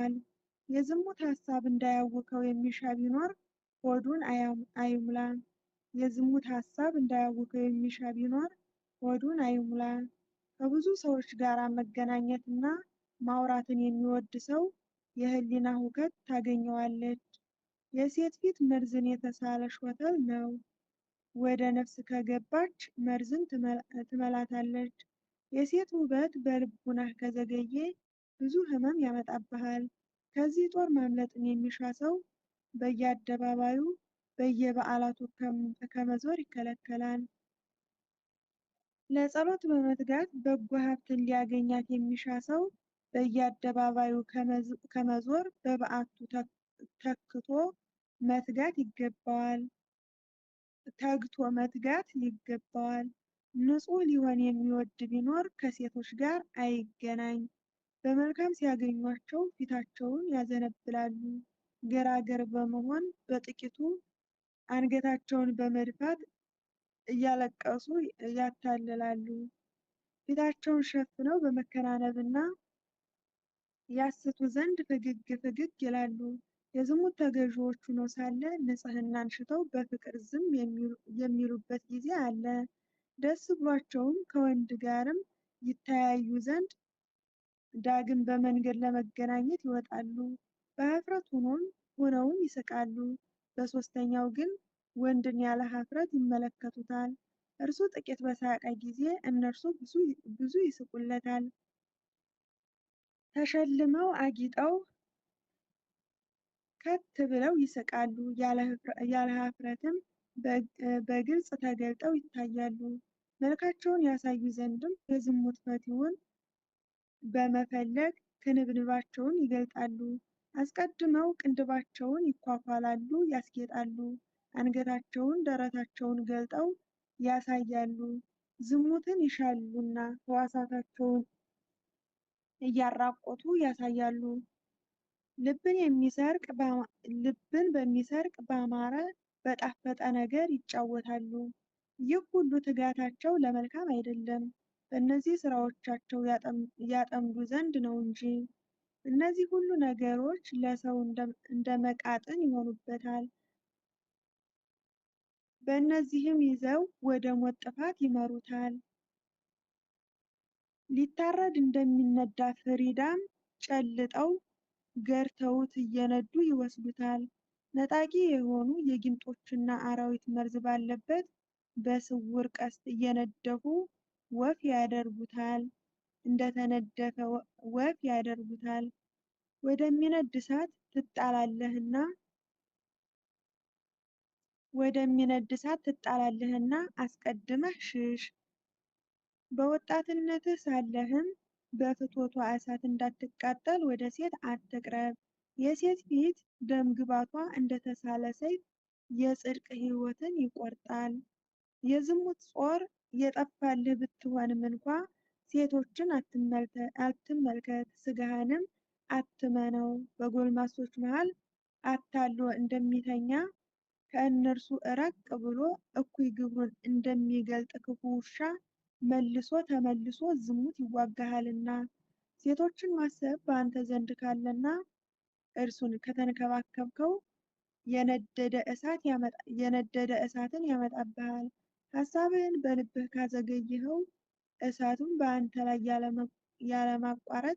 ይገባዋል። የዝሙት ሐሳብ እንዳያውከው የሚሻ ቢኖር ሆዱን አይሙላ። የዝሙት ሐሳብ እንዳያውከው የሚሻ ቢኖር ሆዱን አይሙላ። ከብዙ ሰዎች ጋር መገናኘትና ማውራትን የሚወድ ሰው የህሊና ሁከት ታገኘዋለች። የሴት ፊት መርዝን የተሳለ ሾተል ነው። ወደ ነፍስ ከገባች መርዝን ትመላታለች። የሴት ውበት በልቡናህ ከዘገየ ብዙ ሕመም ያመጣብሃል። ከዚህ ጦር ማምለጥን የሚሻ ሰው በየአደባባዩ በየበዓላቱ ከመዞር ይከለከላል። ለጸሎት በመትጋት በጎ ሀብትን ሊያገኛት የሚሻ ሰው በየአደባባዩ ከመዞር በበዓቱ ተግቶ መትጋት ይገባዋል። ንጹሕ ሊሆን የሚወድ ቢኖር ከሴቶች ጋር አይገናኝ። በመልካም ሲያገኟቸው ፊታቸውን ያዘነብላሉ። ገራገር በመሆን በጥቂቱ አንገታቸውን በመድፋት እያለቀሱ ያታልላሉ። ፊታቸውን ሸፍነው በመከናነብና ያስቱ ዘንድ ፈገግ ይላሉ። የዝሙት ተገዢዎች ሆነው ሳለ ንጽሕናን ሽተው በፍቅር ዝም የሚሉበት ጊዜ አለ። ደስ ብሏቸውም ከወንድ ጋርም ይተያዩ ዘንድ ዳግም በመንገድ ለመገናኘት ይወጣሉ። በኀፍረት ሆነውም ይስቃሉ። በሦስተኛው ግን ወንድን ያለ ኀፍረት ይመለከቱታል። እርሱ ጥቂት በሳቀ ጊዜ እነርሱ ብዙ ይስቁለታል። ተሸልመው አጊጠው ከት ብለው ይስቃሉ። ያለ ኀፍረትም በግልጽ ተገልጠው ይታያሉ። መልካቸውን ያሳዩ ዘንድም የዝሙት ፈቲውን በመፈለግ ክንብንባቸውን ይገልጣሉ። አስቀድመው ቅንድባቸውን ይኳኳላሉ፣ ያስጌጣሉ። አንገታቸውን፣ ደረታቸውን ገልጠው ያሳያሉ። ዝሙትን ይሻሉና ሕዋሳታቸውን እያራቆቱ ያሳያሉ። ልብን በሚሰርቅ ባማረ በጣፈጠ ነገር ይጫወታሉ። ይህ ሁሉ ትጋታቸው ለመልካም አይደለም፣ በእነዚህ ሥራዎቻቸው ያጠምዱ ዘንድ ነው እንጂ። እነዚህ ሁሉ ነገሮች ለሰው እንደ መቃጥን ይሆኑበታል። በእነዚህም ይዘው ወደ ሞት ጥፋት ይመሩታል። ሊታረድ እንደሚነዳ ፍሪዳም ጨልጠው ገርተውት እየነዱ ይወስዱታል። ነጣቂ የሆኑ የጊንጦችና አራዊት መርዝ ባለበት በስውር ቀስት እየነደፉ ወፍ ያደርጉታል። እንደተነደፈ ወፍ ያደርጉታል። ወደሚነድ እሳት ትጣላለህና አስቀድመህ ሽሽ። በወጣትነትህ ሳለህም በፍትወቷ እሳት እንዳትቃጠል ወደ ሴት አትቅረብ። የሴት ፊት ደምግባቷ እንደተሳለ ሰይፍ የጽድቅ ሕይወትን ይቆርጣል። የዝሙት ጾር የጠፋልህ ብትሆንም እንኳ ሴቶችን አትመልከት፣ ሥጋህንም አትመነው። በጎልማሶች መሃል አታሎ እንደሚተኛ ከእነርሱ ራቅ ብሎ እኩይ ግብሩን እንደሚገልጥ ክፉ ውሻ መልሶ ተመልሶ ዝሙት ይዋጋሃልና። ሴቶችን ማሰብ በአንተ ዘንድ ካለና እርሱን ከተንከባከብከው የነደደ እሳትን ያመጣብሃል። ሐሳብህን በልብህ ካዘገየኸው እሳቱን በአንተ ላይ ያለማቋረጥ